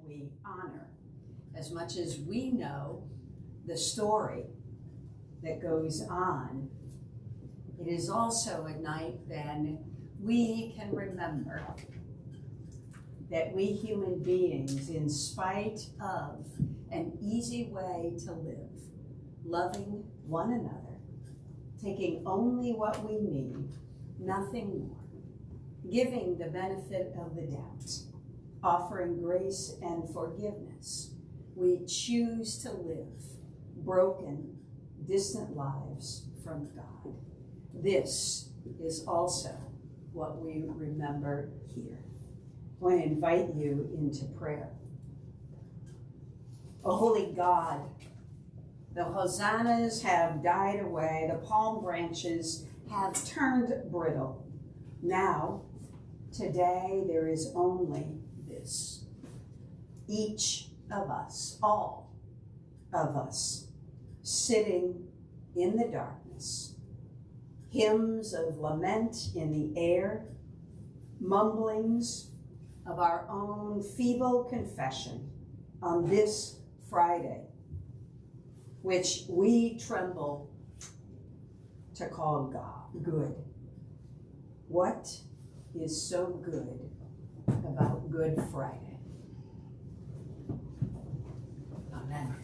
we honor. As much as we know the story that goes on, it is also a night then we can remember that we human beings, in spite of an easy way to live, loving one another, taking only what we need, nothing more, giving the benefit of the doubt, offering grace and forgiveness, we choose to live broken, distant lives from God. This is also what we remember here. I want to invite you into prayer. O holy God, the hosannas have died away, the palm branches have turned brittle. Now, today, there is only this. Each of us, all of us, sitting in the darkness, hymns of lament in the air, mumblings of our own feeble confession on this Friday, which we tremble to call God good. What is so good about Good Friday? Amen.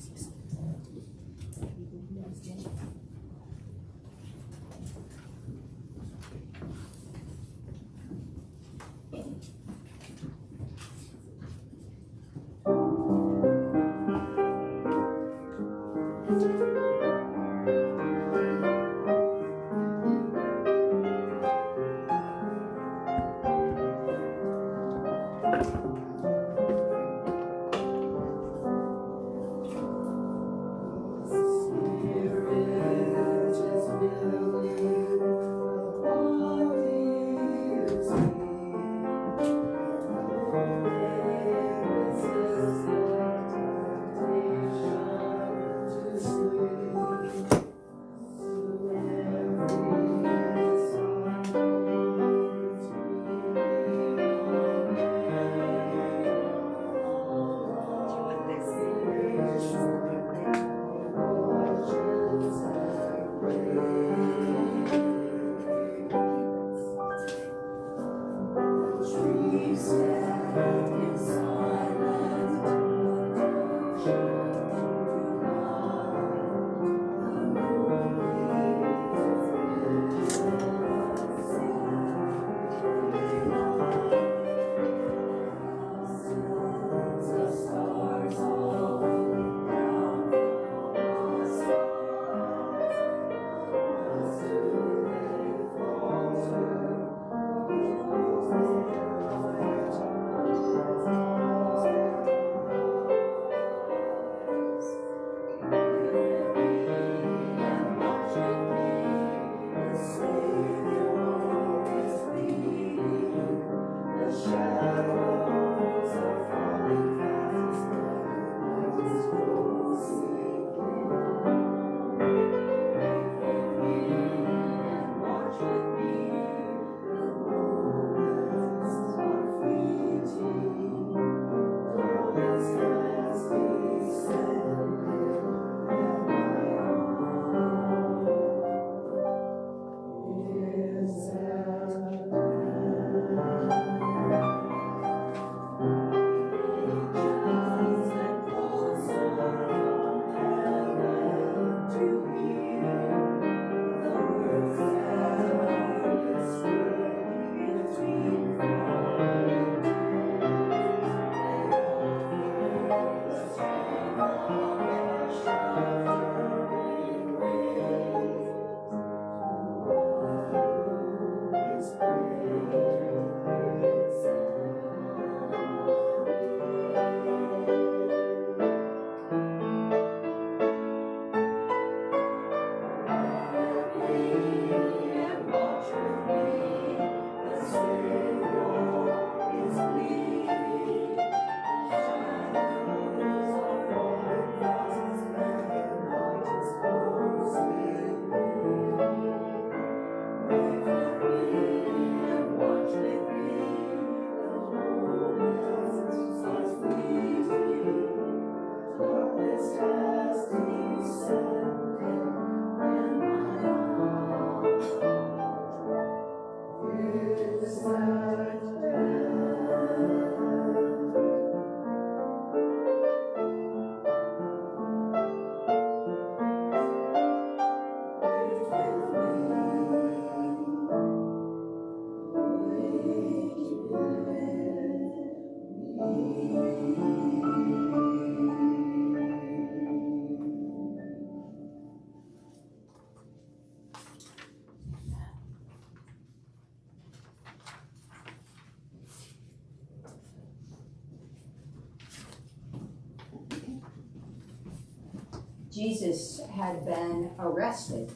Jesus had been arrested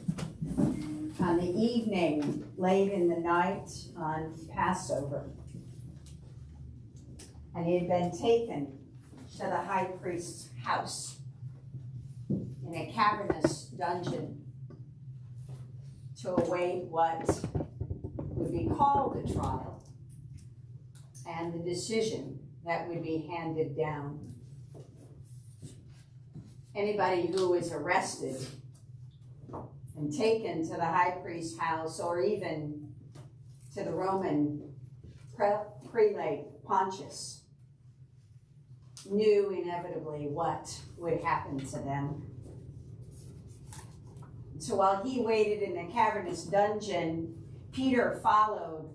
on the evening, late in the night on Passover. And he had been taken to the high priest's house in a cavernous dungeon to await what would be called a trial and the decision that would be handed down. Anybody who is arrested and taken to the high priest's house, or even to the Roman prelate Pontius, knew inevitably what would happen to them. So while he waited in the cavernous dungeon, Peter followed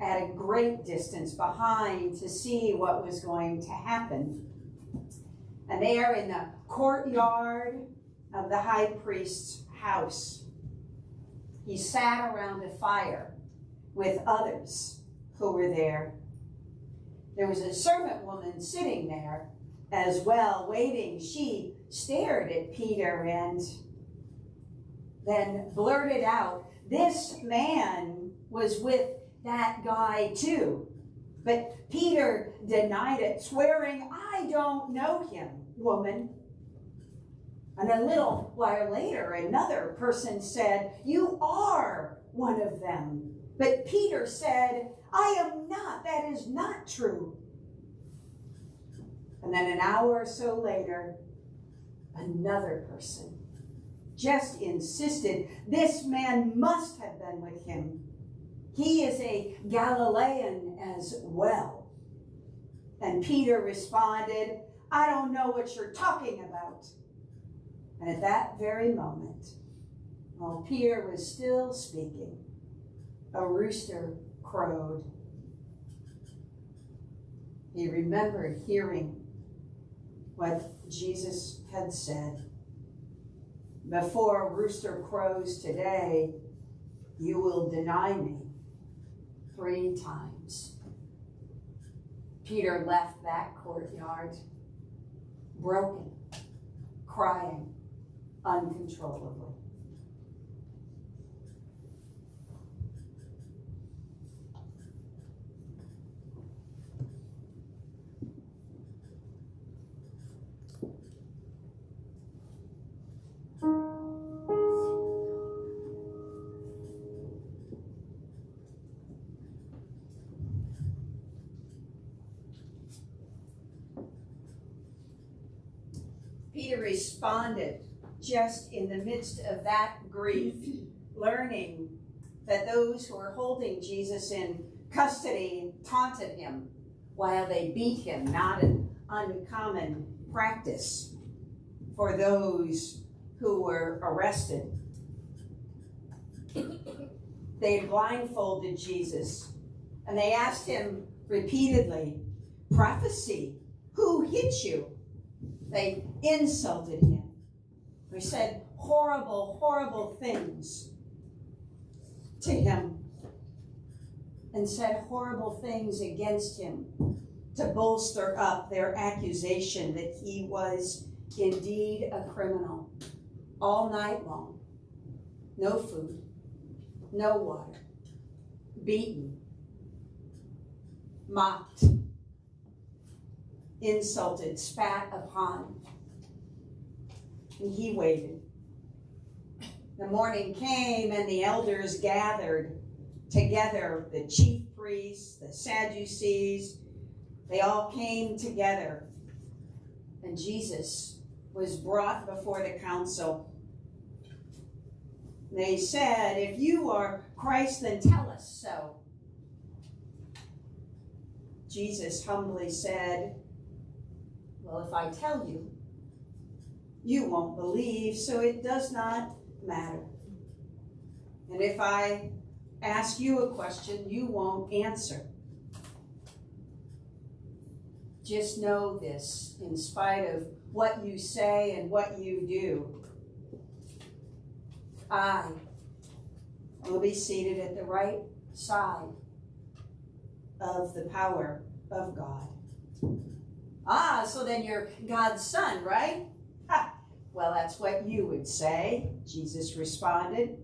at a great distance behind to see what was going to happen. And there in the courtyard of the high priest's house, he sat around a fire with others who were there. There was a servant woman sitting there as well, waiting. She stared at Peter and then blurted out, "This man was with that guy too." But Peter denied it, swearing, "I don't know him, woman." And a little while later, another person said, "You are one of them." But Peter said, "I am not. That is not true." And then an hour or so later, another person just insisted, "This man must have been with him. He is a Galilean as well." And Peter responded, "I don't know what you're talking about." And at that very moment, while Peter was still speaking, a rooster crowed. He remembered hearing what Jesus had said. "Before a rooster crows today, you will deny me 3 times. Peter left that courtyard, broken, crying uncontrollably. Peter responded just in the midst of that grief, learning that those who were holding Jesus in custody taunted him while they beat him, not an uncommon practice for those who were arrested. They blindfolded Jesus and they asked him repeatedly, "Prophecy, who hit you?" They insulted him. They said horrible, horrible things to him and said horrible things against him to bolster up their accusation that he was indeed a criminal. All night long, no food, no water, beaten, mocked, insulted, spat upon. And he waited. The morning came and the elders gathered together, the chief priests, the Sadducees, they all came together. And Jesus was brought before the council. They said, "If you are Christ, then tell us so." Jesus humbly said, "Well, if I tell you, you won't believe, so it does not matter. And if I ask you a question, you won't answer. Just know this, in spite of what you say and what you do, I will be seated at the right side of the power of God." "Ah, so then you're God's son, right?" "Ha, Well, that's what you would say, Jesus responded.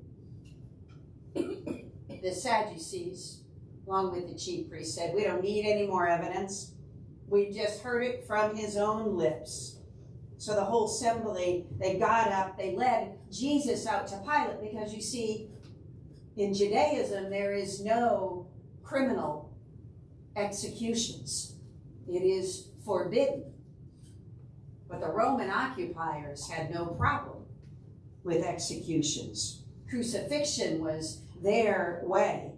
The Sadducees, along with the chief priests, said, we don't need any more evidence. We've just heard it from his own lips. So the whole assembly, they got up, they led Jesus out to Pilate, because you see, in Judaism, there is no criminal executions. It is forbidden. But the Roman occupiers had no problem with executions. Crucifixion was their way.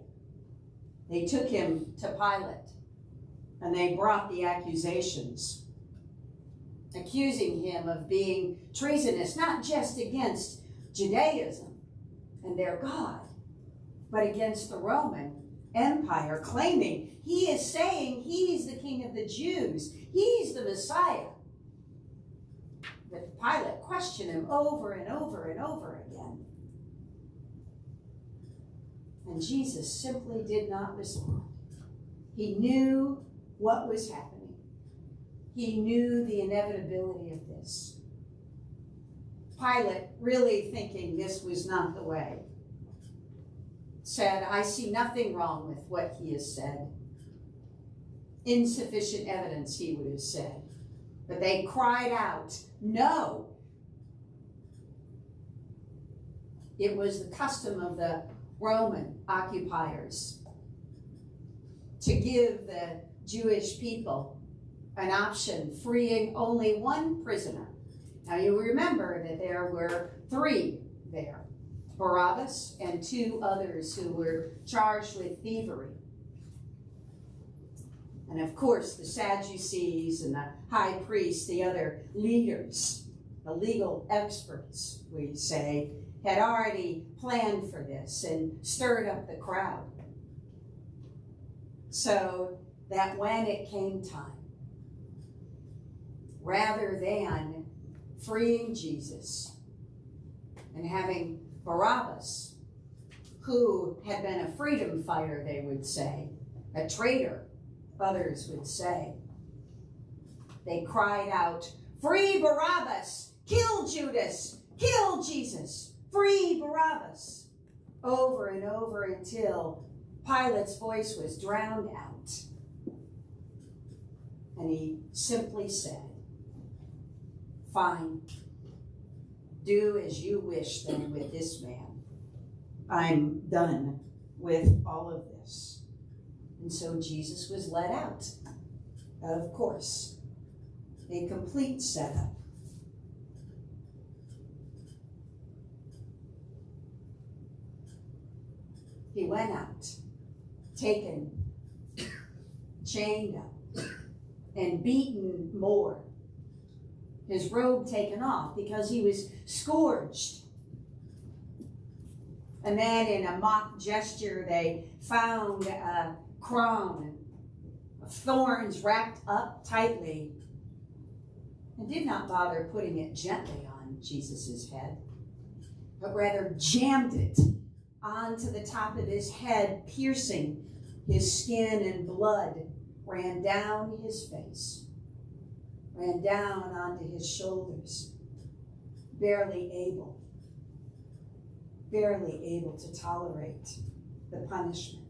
They took him to Pilate, and they brought the accusations, accusing him of being treasonous, not just against Judaism and their God, but against the Roman Empire, claiming he is saying he's the king of the Jews, he's the Messiah. But Pilate questioned him over and over and over again. And Jesus simply did not respond. He knew what was happening. He knew the inevitability of this. Pilate, really thinking this was not the way, said, I see nothing wrong with what he has said. Insufficient evidence, he would have said. But they cried out, no. It was the custom of the Roman occupiers to give the Jewish people an option, freeing only one prisoner. Now you remember that there were 3 there, Barabbas and 2 others who were charged with thievery. And of course, the Sadducees and the high priests, the other leaders, the legal experts, we say, had already planned for this and stirred up the crowd. So that when it came time, rather than freeing Jesus and having Barabbas, who had been a freedom fighter, they would say, a traitor, others would say, they cried out, free Barabbas, kill Judas, kill Jesus, free Barabbas, over and over until Pilate's voice was drowned out. And he simply said, fine, do as you wish then with this man. I'm done with all of this. And so Jesus was let out. Of course, a complete setup. He went out, taken, chained up, and beaten more. His robe taken off because he was scourged. And then in a mock gesture, they found a crown of thorns wrapped up tightly and did not bother putting it gently on Jesus' head, but rather jammed it onto the top of his head, piercing his skin, and blood ran down his face, ran down onto his shoulders, barely able to tolerate the punishment.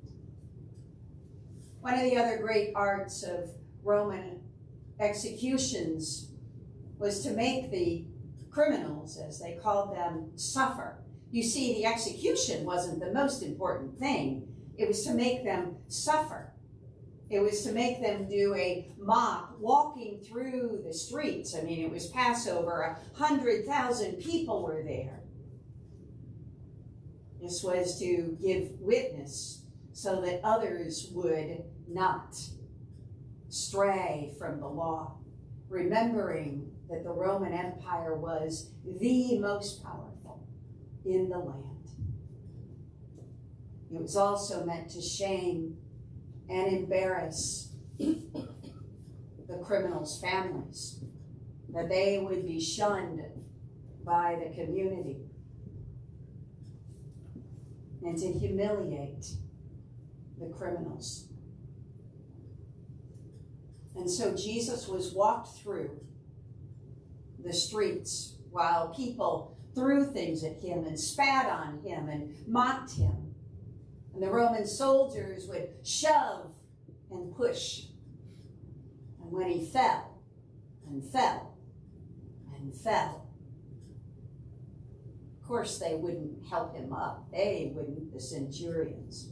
One of the other great arts of Roman executions was to make the criminals, as they called them, suffer. You see, the execution wasn't the most important thing. It was to make them suffer. It was to make them do a mock walking through the streets. I mean, it was Passover. 100,000 people were there. This was to give witness so that others would not stray from the law, remembering that the Roman Empire was the most powerful in the land. It was also meant to shame and embarrass the criminals' families, that they would be shunned by the community, and to humiliate the criminals. And so Jesus was walked through the streets while people threw things at him and spat on him and mocked him. And the Roman soldiers would shove and push. And when he fell and fell and fell, of course they wouldn't help him up. They wouldn't, the centurions.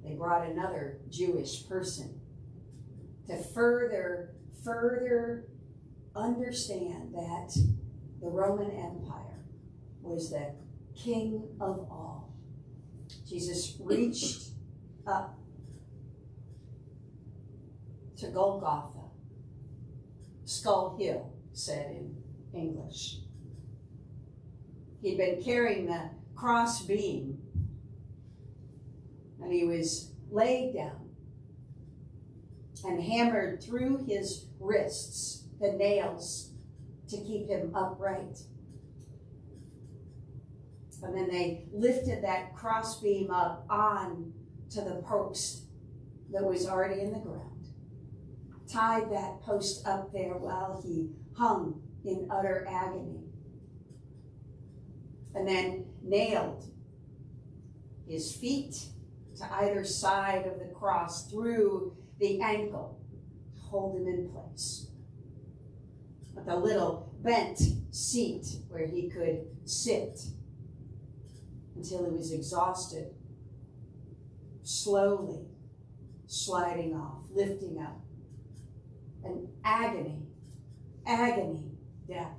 They brought another Jewish person to further understand that the Roman Empire was the king of all. Jesus reached up to Golgotha, Skull Hill, said in English. He'd been carrying the cross beam, and he was laid down and hammered through his wrists, the nails, to keep him upright. And then they lifted that crossbeam up on to the post that was already in the ground, tied that post up there while he hung in utter agony, and then nailed his feet to either side of the cross through the ankle to hold him in place, with a little bent seat where he could sit until he was exhausted, slowly sliding off, lifting up. An agony, death.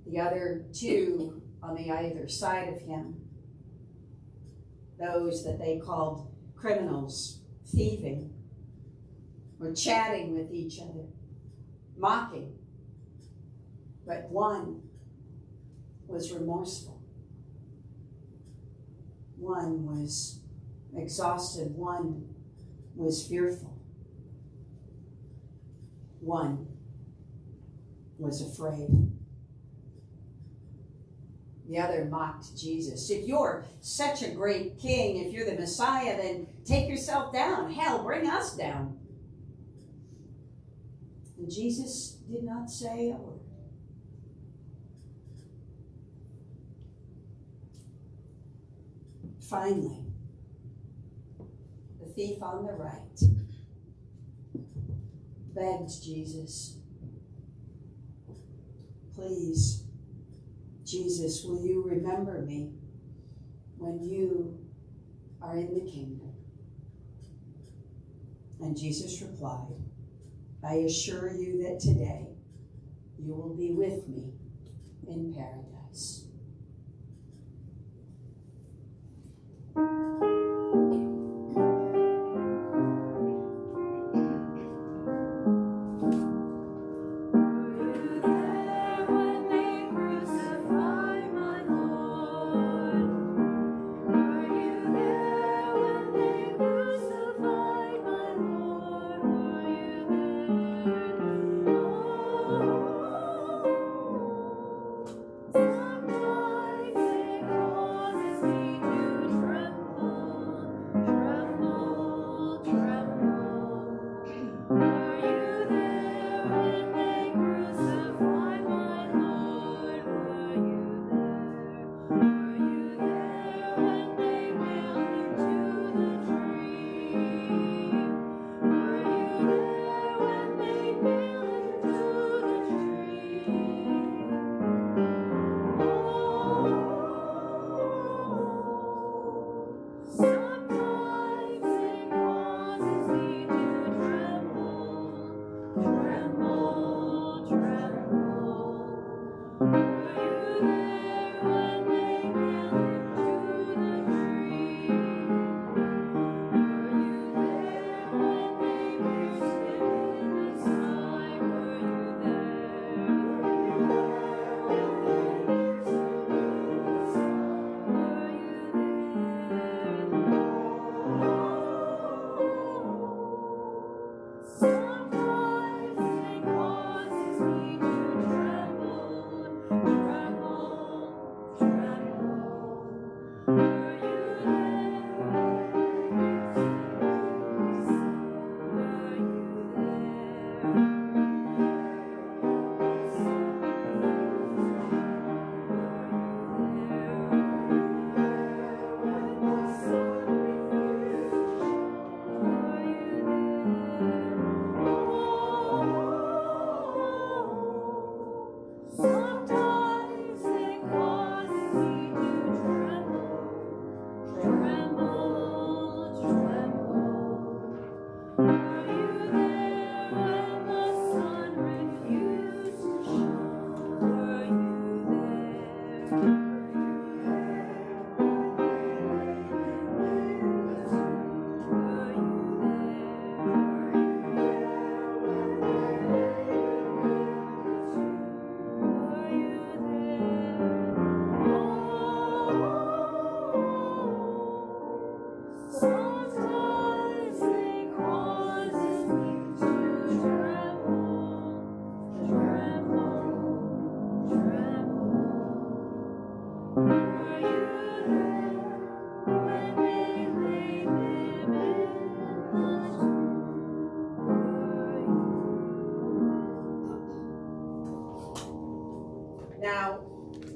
The other two on the either side of him, those that they called criminals, thieving, were chatting with each other, mocking. But one was remorseful. One was exhausted. One was fearful. One was afraid. The other mocked Jesus. If you're such a great king, if you're the Messiah, then take yourself down. Hell, bring us down. And Jesus did not say a word. Finally, the thief on the right begged Jesus, "Please, Jesus, will you remember me when you are in the kingdom?" And Jesus replied, "I assure you that today you will be with me in paradise."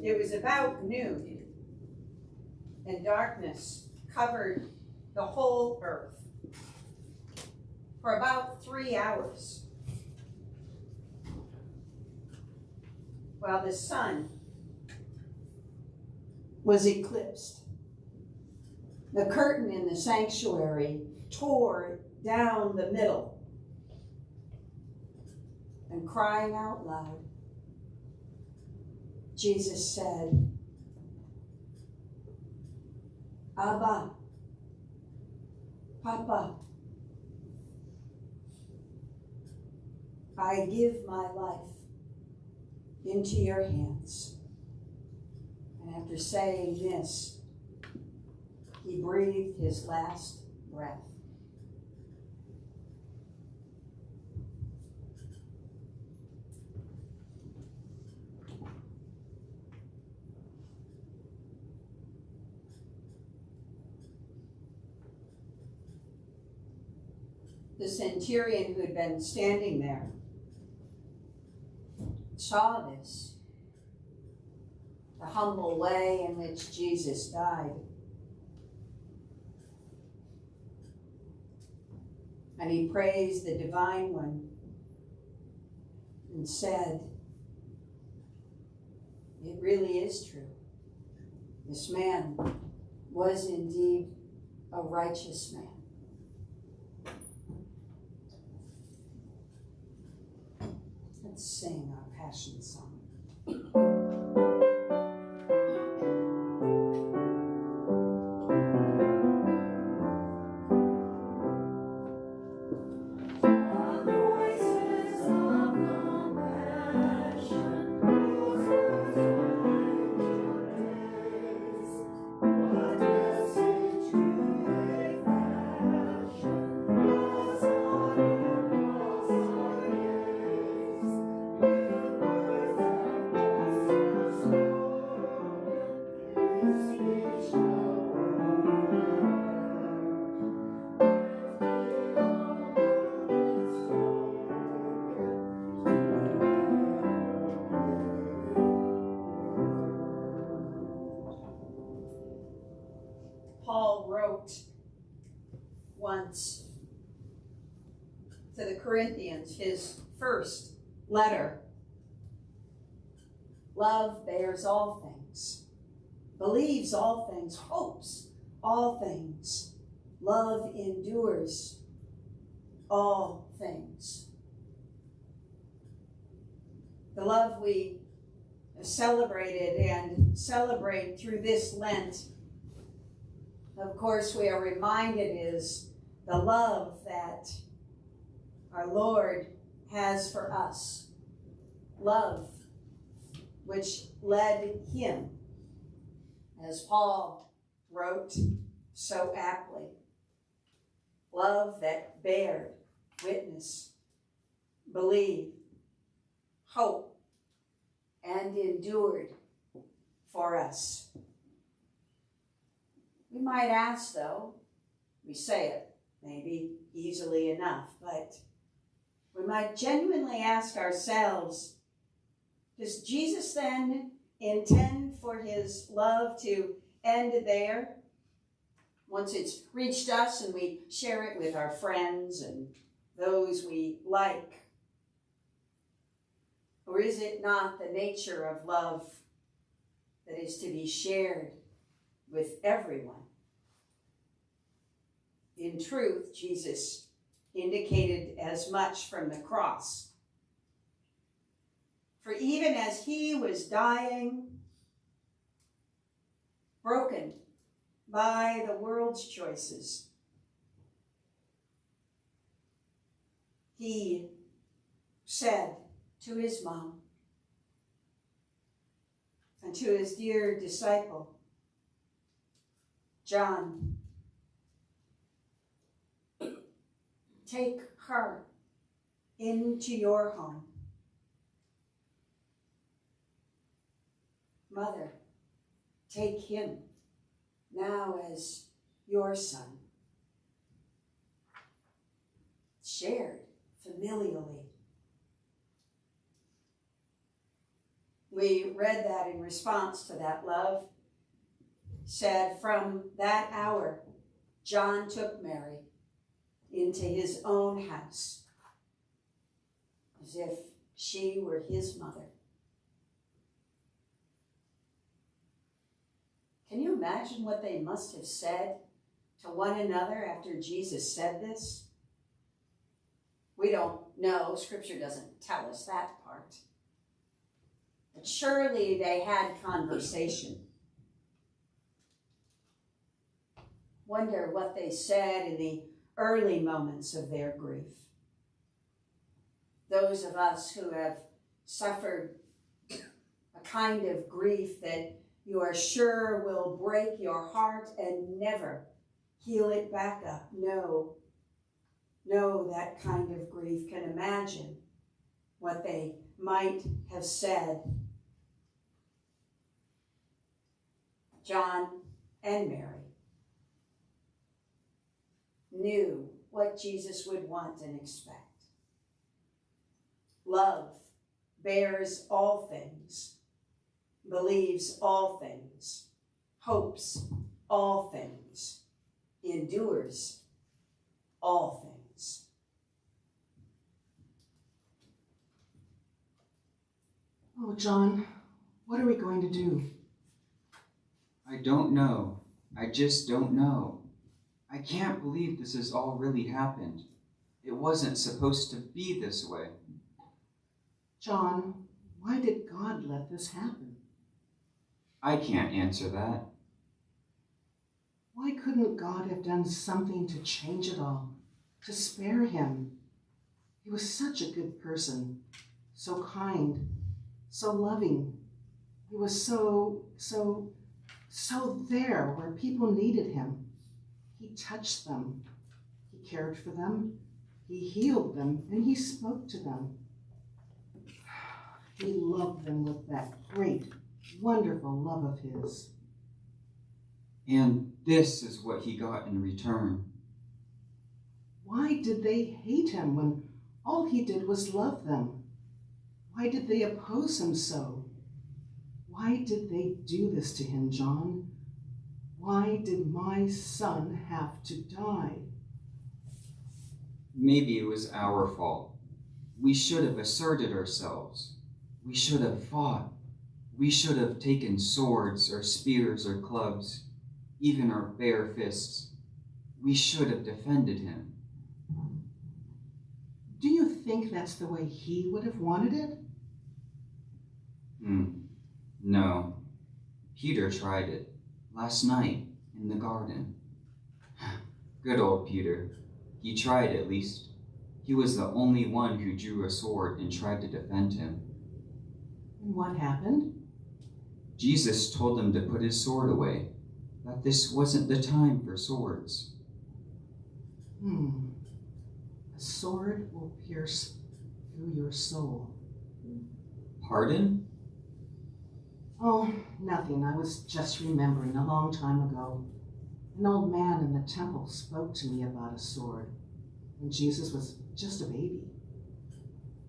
It was about noon, and darkness covered the whole earth for about 3 hours, while the sun was eclipsed. The curtain in the sanctuary tore down the middle, and crying out loud, Jesus said, Abba, Papa, I give my life into your hands. And after saying this, he breathed his last breath. The centurion who had been standing there saw this, the humble way in which Jesus died. And he praised the Divine One and said, it really is true. This man was indeed a righteous man. Let's sing our Passion Song. Paul wrote once to the Corinthians, his first letter, love bears all things, believes all things, hopes all things, love endures all things. The love we celebrated and celebrate through this Lent, of course, we are reminded is the love that our Lord has for us. Love which led him, as Paul wrote so aptly, love that bared witness, believed, hoped, and endured for us. We might ask, though, we say it maybe easily enough, but we might genuinely ask ourselves, does Jesus then intend for his love to end there? Once it's reached us and we share it with our friends and those we like? Or is it not the nature of love that is to be shared with everyone? In truth, Jesus indicated as much from the cross. For even as he was dying, broken by the world's choices, he said to his mom and to his dear disciple, John, take her into your home. Mother, take him now as your son. Shared familially we read that in response to that love, said, from that hour, John took Mary into his own house as if she were his mother. Can you imagine what they must have said to one another after Jesus said this? We don't know. Scripture doesn't tell us that part. But surely they had conversation. Wonder what they said in the early moments of their grief. Those of us who have suffered a kind of grief that you are sure will break your heart and never heal it back up. No, that kind of grief. Can imagine what they might have said. John and Mary knew what Jesus would want and expect. Love bears all things, believes all things, hopes all things, endures all things. Oh, John, what are we going to do? I don't know. I just don't know. I can't believe this has all really happened. It wasn't supposed to be this way. John, why did God let this happen? I can't answer that. Why couldn't God have done something to change it all, to spare him? He was such a good person, so kind, so loving. He was so there where people needed him. He touched them. He cared for them. He healed them, and he spoke to them. He loved them with that great, wonderful love of his. And this is what he got in return. Why did they hate him when all he did was love them? Why did they oppose him so? Why did they do this to him, John? Why did my son have to die? Maybe it was our fault. We should have asserted ourselves. We should have fought. We should have taken swords or spears or clubs, even our bare fists. We should have defended him. Do you think that's the way he would have wanted it? No. Peter tried it last night in the garden. Good old Peter. He tried at least. He was the only one who drew a sword and tried to defend him. And what happened? Jesus told him to put his sword away, that this wasn't the time for swords. A sword will pierce through your soul. Pardon? Oh, nothing. I was just remembering a long time ago. An old man in the temple spoke to me about a sword when Jesus was just a baby.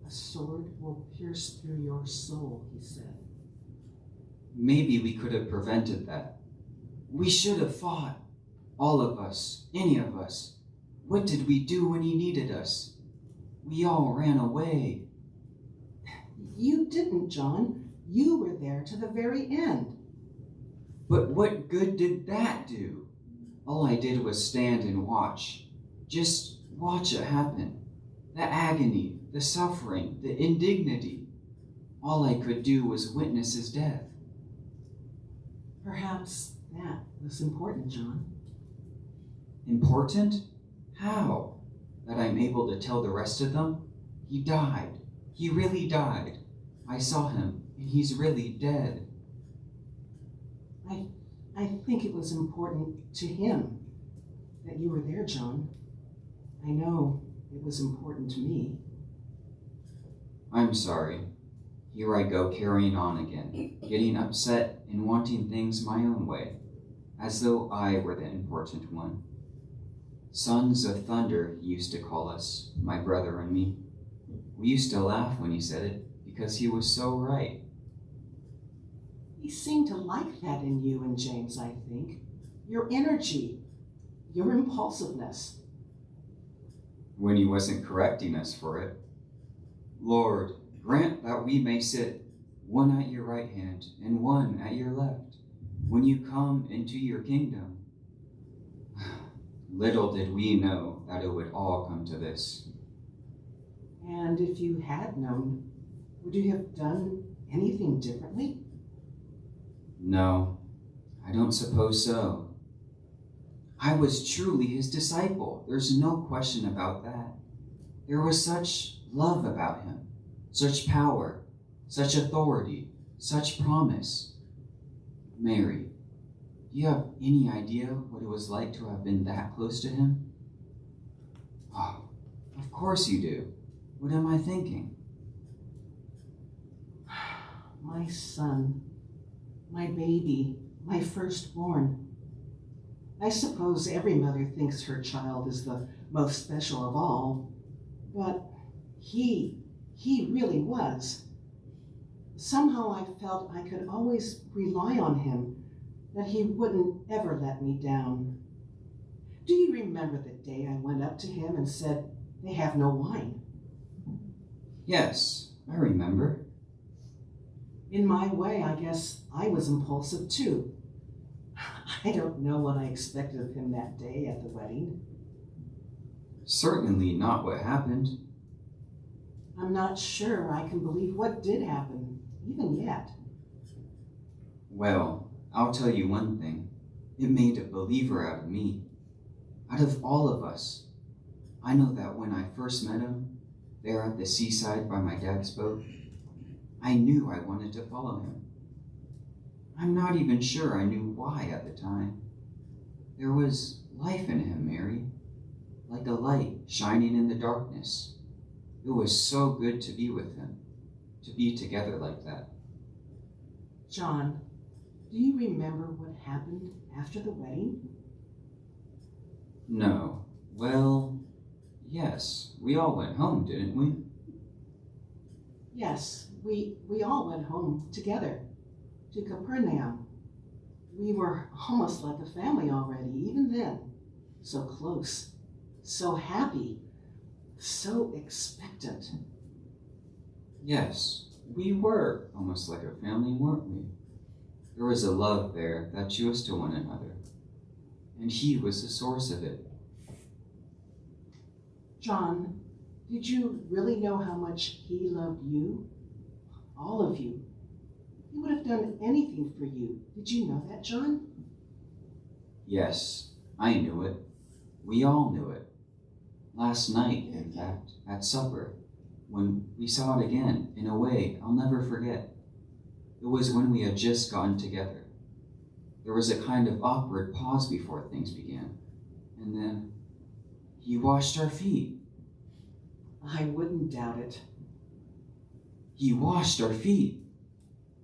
A sword will pierce through your soul, he said. Maybe we could have prevented that. We should have fought. All of us, any of us. What did we do when he needed us? We all ran away. You didn't, John. You were there to the very end. But what good did that do? All I did was stand and watch. Just watch it happen. The agony, the suffering, the indignity. All I could do was witness his death. Perhaps that was important, John. Important? How? That I'm able to tell the rest of them? He died. He really died. I saw him, and he's really dead. I think it was important to him that you were there, John. I know it was important to me. I'm sorry. Here I go carrying on again, getting upset and wanting things my own way, as though I were the important one. Sons of thunder, he used to call us, my brother and me. We used to laugh when he said it, because he was so right. He seemed to like that in you and James, I think. Your energy, your impulsiveness. When he wasn't correcting us for it. Lord, grant that we may sit one at your right hand and one at your left when you come into your kingdom. Little did we know that it would all come to this. And if you had known, would you have done anything differently? No, I don't suppose so. I was truly his disciple. There's no question about that. There was such love about him, such power, such authority, such promise. Mary, do you have any idea what it was like to have been that close to him? Oh, of course you do. What am I thinking? My son, my baby, my firstborn. I suppose every mother thinks her child is the most special of all, but he really was. Somehow I felt I could always rely on him, that he wouldn't ever let me down. Do you remember the day I went up to him and said, "They have no wine"? Yes, I remember. In my way, I guess I was impulsive too. I don't know what I expected of him that day at the wedding. Certainly not what happened. I'm not sure I can believe what did happen, even yet. Well, I'll tell you one thing. It made a believer out of me. Out of all of us. I know that when I first met him, there at the seaside by my dad's boat, I knew I wanted to follow him. I'm not even sure I knew why at the time. There was life in him, Mary, like a light shining in the darkness. It was so good to be with him, to be together like that. John, do you remember what happened after the wedding? No. Well, yes, we all went home, didn't we? Yes, we all went home together to Capernaum. We were almost like a family already, even then. So close, so happy, so expectant. Yes, we were almost like a family, weren't we? There was a love there that drew us to one another, and he was the source of it. John, did you really know how much he loved you? All of you. He would have done anything for you. Did you know that, John? Yes, I knew it. We all knew it. Last night, in fact, at supper, when we saw it again, in a way I'll never forget. It was when we had just gotten together. There was a kind of awkward pause before things began, and then he washed our feet. I wouldn't doubt it. He washed our feet.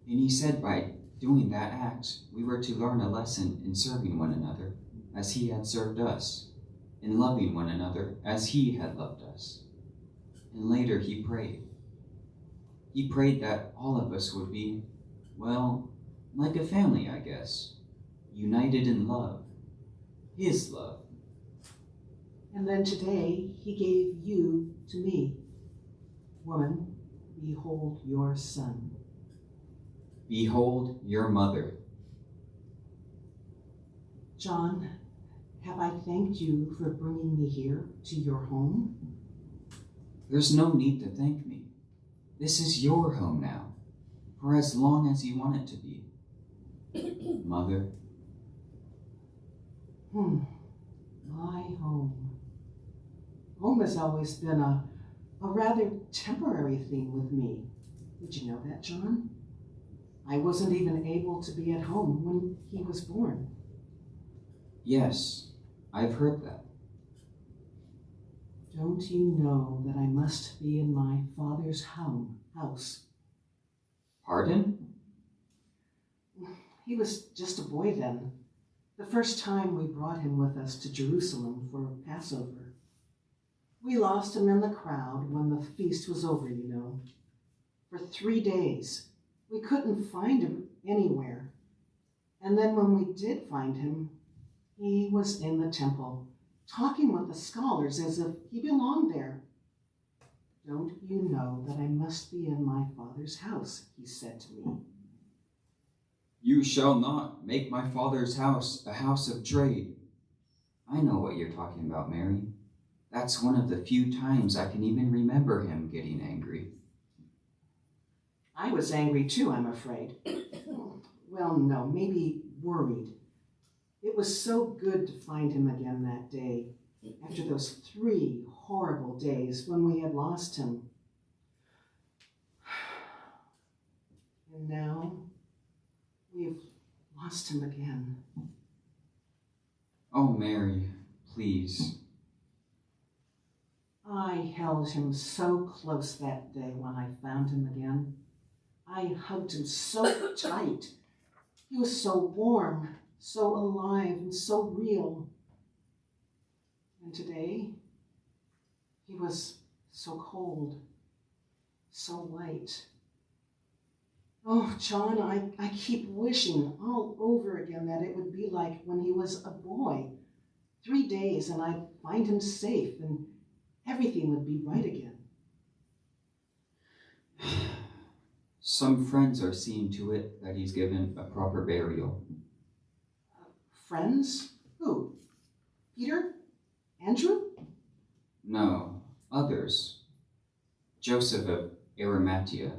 And he said by doing that act, we were to learn a lesson in serving one another as he had served us, in loving one another as he had loved us. And later he prayed. He prayed that all of us would be, well, like a family, I guess, united in love, his love. And then today he gave you to me. Woman, behold your son. Behold your mother. John, have I thanked you for bringing me here to your home? There's no need to thank me. This is your home now, for as long as you want it to be. Mother. My home. Home has always been a rather temporary thing with me. Did you know that, John? I wasn't even able to be at home when he was born. Yes, I've heard that. Don't you know that I must be in my father's house? Pardon? He was just a boy then. The first time we brought him with us to Jerusalem for Passover. We lost him in the crowd when the feast was over, you know. For 3 days, We couldn't find him anywhere. And then when we did find him, he was in the temple, talking with the scholars as if he belonged there. "Don't you know that I must be in my Father's house?" he said to me. You shall not make my father's house a house of trade. I know what you're talking about, Mary. That's one of the few times I can even remember him getting angry. I was angry too, I'm afraid. Well, no, maybe worried. It was so good to find him again that day, after those 3 horrible days when we had lost him. And now we've lost him again. Oh, Mary, please. I held him so close that day when I found him again. I hugged him so tight. He was so warm, so alive, and so real. And today, he was so cold, so white. Oh, John, I keep wishing all over again that it would be like when he was a boy. 3 days and I'd find him safe and everything would be right again. Some friends are seeing to it that he's given a proper burial. Friends? Who? Peter? Andrew? No, others. Joseph of Arimathea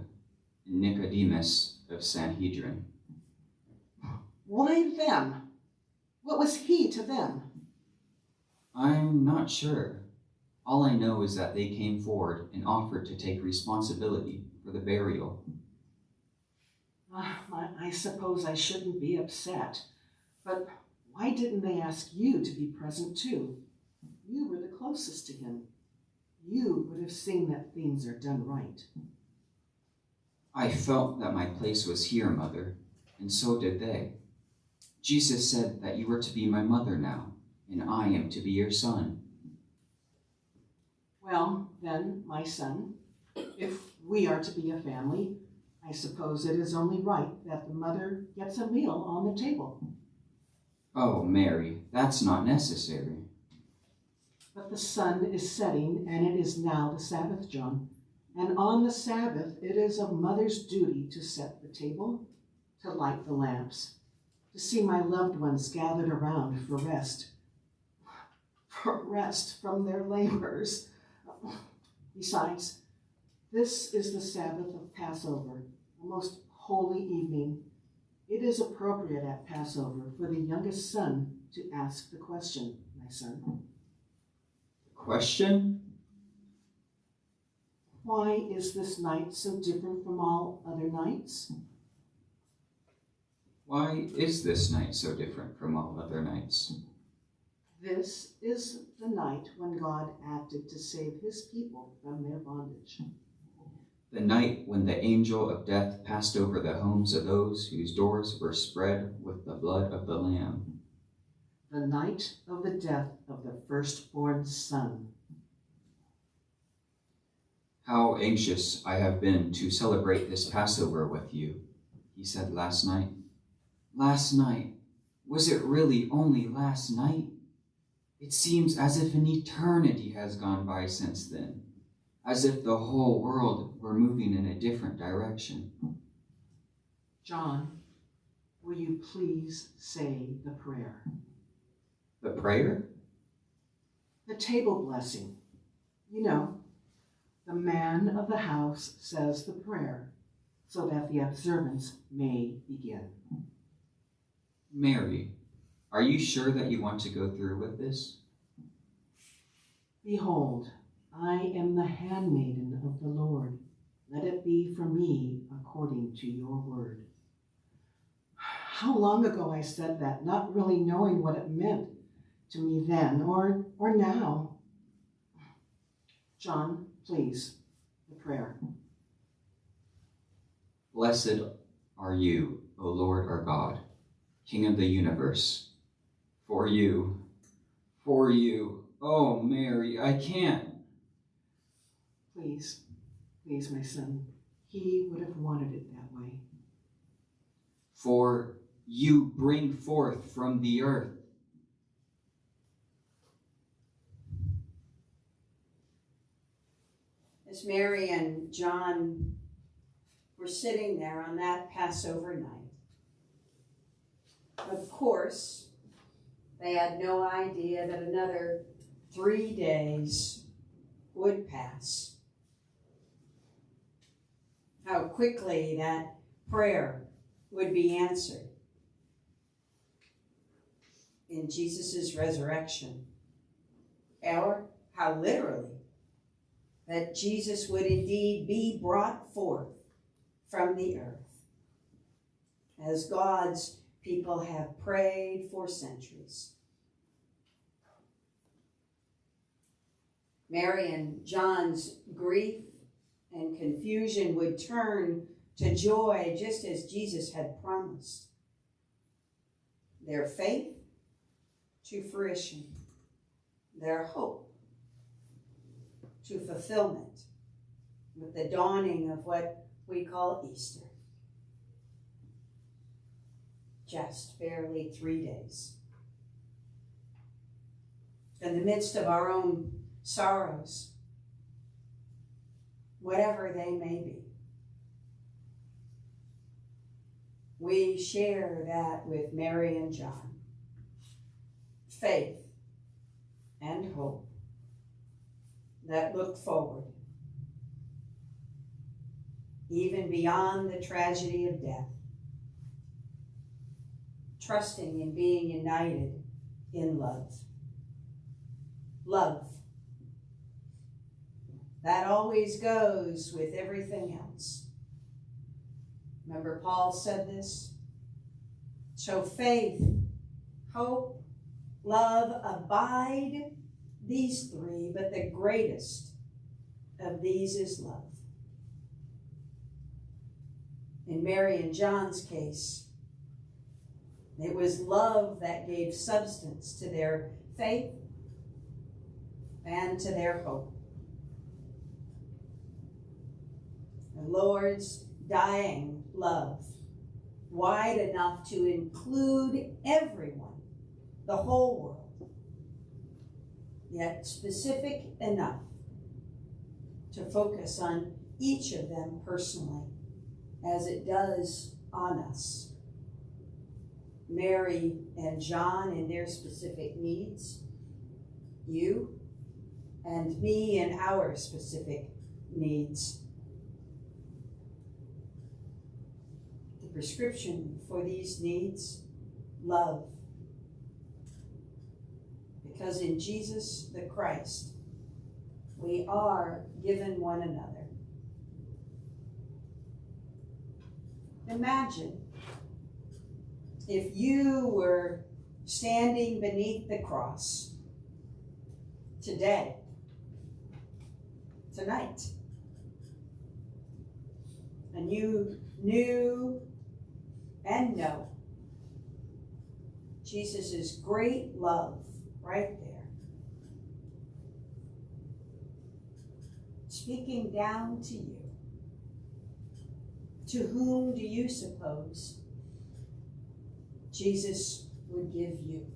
and Nicodemus of Sanhedrin. Why them? What was he to them? I'm not sure. All I know is that they came forward and offered to take responsibility for the burial. I suppose I shouldn't be upset, but why didn't they ask you to be present too? You were the closest to him. You would have seen that things are done right. I felt that my place was here, Mother, and so did they. Jesus said that you were to be my mother now, and I am to be your son. Well, then, my son, if we are to be a family, I suppose it is only right that the mother gets a meal on the table. Oh, Mary, that's not necessary. But the sun is setting, and it is now the Sabbath, John. And on the Sabbath, it is a mother's duty to set the table, to light the lamps, to see my loved ones gathered around for rest from their labors. Besides, this is the Sabbath of Passover, a most holy evening. It is appropriate at Passover for the youngest son to ask the question, my son. Question? Why is this night so different from all other nights? Why is this night so different from all other nights? This is the night when God acted to save his people from their bondage. The night when the angel of death passed over the homes of those whose doors were spread with the blood of the Lamb. The night of the death of the firstborn son. How anxious I have been to celebrate this Passover with you, he said last night. Last night? Was it really only last night? It seems as if an eternity has gone by since then, as if the whole world were moving in a different direction. John, will you please say the prayer? The prayer? The table blessing. You know, the man of the house says the prayer so that the observance may begin. Mary, are you sure that you want to go through with this? Behold, I am the handmaiden of the Lord. Let it be for me according to your word. How long ago I said that, not really knowing what it meant to me then or now. John, please, the prayer. Blessed are you, O Lord our God, King of the universe. For you, oh Mary, I can't. Please, my son. He would have wanted it that way. for you bring forth from the earth. As Mary and John were sitting there on that Passover night, of course, they had no idea that another 3 days would pass. How quickly that prayer would be answered in Jesus' resurrection, or how literally that Jesus would indeed be brought forth from the earth, as God's people have prayed for centuries. Mary and John's grief and confusion would turn to joy just as Jesus had promised. Their faith to fruition, their hope to fulfillment with the dawning of what we call Easter. Just barely 3 days. In the midst of our own sorrows, whatever they may be, we share that with Mary and John. Faith and hope that look forward, even beyond the tragedy of death, trusting in being united in love. Love. That always goes with everything else. Remember, Paul said this? So faith, hope, love abide, these three, but the greatest of these is love. In Mary and John's case, it was love that gave substance to their faith and to their hope. The Lord's dying love, wide enough to include everyone, the whole world, yet specific enough to focus on each of them personally, as it does on us. Mary and John in their specific needs, you and me in our specific needs. The prescription for these needs, love. Because in Jesus the Christ, we are given one another. Imagine if you were standing beneath the cross today, tonight, and you knew and know Jesus' great love right there, speaking down to you. To whom do you suppose Jesus would give you?